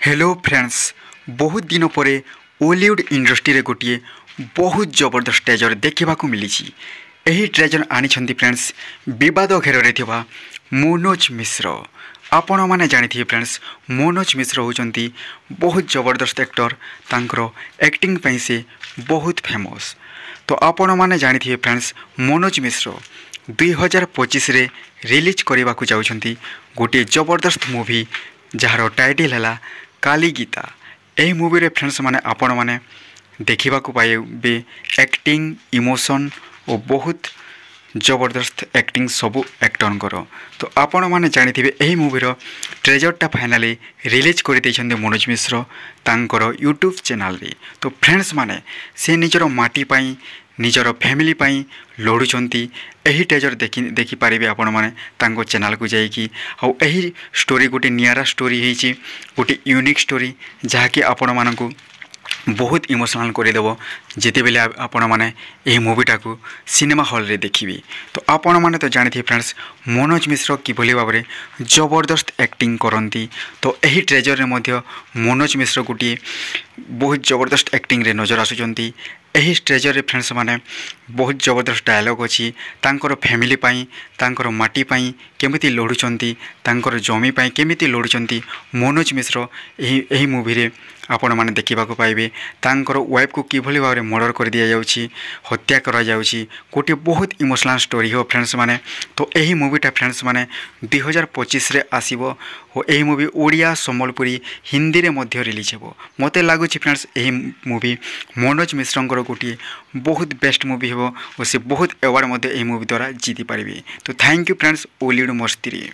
Hello friends, बहुत दिन पर ओलीवुड इंडस्ट्री रे गोटे बहुत जबरदस्त ट्रेजर देखा मिली। यही ट्रेजर आनी फ्रेंड्स विवाद घेर में मनोज मिश्र। आपण मैंने जानी फ्रेंड्स मनोज मिश्र होती बहुत जबरदस्त एक्टर, तांकर एक्टिंग पे से बहुत फेमस। तो आपण मैंने जानी फ्रेंड्स मनोज मिश्र 2025 रे रिलीज करने को जाउछंती गोटे जबरदस्त मूवी जार टाइटल है काली गीता। यही मूवी रे फ्रेंड्स माने आपण माने देखा पाइबे एक्टिंग, इमोशन और बहुत जबरदस्त एक्टिंग सबू एक्टर। तो आपण मैंने जानी यही मूवीर ट्रेजरटा फाइनाली रिलीज कर मनोज मिश्र तांकर यूट्यूब चैनल रे। तो फ्रेंड्स माने से निजर माटी पाई निजर फैमिली पाई लड़ुंट। यही ट्रेजर देखिपारे आपण मैंने तांको चैनल को जाइकी यही स्टोरी गोटे नियारा स्टोरी है, गोटे यूनिक स्टोरी जहाँकि आपण मानक बहुत इमोशनल करदेव जिते बेले आपण मैंने यही मूवीटा को सिनेमा हॉल रे देखिए। तो आपण मैंने तो जानी फ्रेंड्स मनोज मिश्र किभली भाव में जबरदस्त एक्टिंग करती। तो यही ट्रेजर रे मनोज मिश्र गोटे बहुत जबरदस्त एक्टिंग रे नजर आसुचंती। यही ट्रेजर रे फ्रेंड्स माने बहुत जबरदस्त डायलॉग अच्छी, तांकर फैमिली पाई तांकर माटी पाई केमिति लड़ुचंती, तांकर जमी पाई केमिति लड़ुचंती मनोज मिश्र यही मूवी रे आपण माने देखा पाइबे। तांकर वाइफ को किभली भाव में मर्डर कर दिया जाउची, हत्या करा जाउची, गोटे बहुत इमोशनल स्टोरी हो फ्रेंड्स माने। तो यही मूवीटा फ्रेंड्स माने 2025 रे आसीबो और यही मूवी ओडिया, सम्बलपुरी, हिंदी रे मध्य रिलीज हेबो। मते लागुची फ्रेंड्स यही मूवी मनोज मिश्रंकर गोटे बहुत बेस्ट मूवी हेबो और से बहुत अवार्ड मध्य यही मूवी द्वारा जीति पारिबे। तो थैंक यू फ्रेंड्स ओलीवुड मस्ती रे।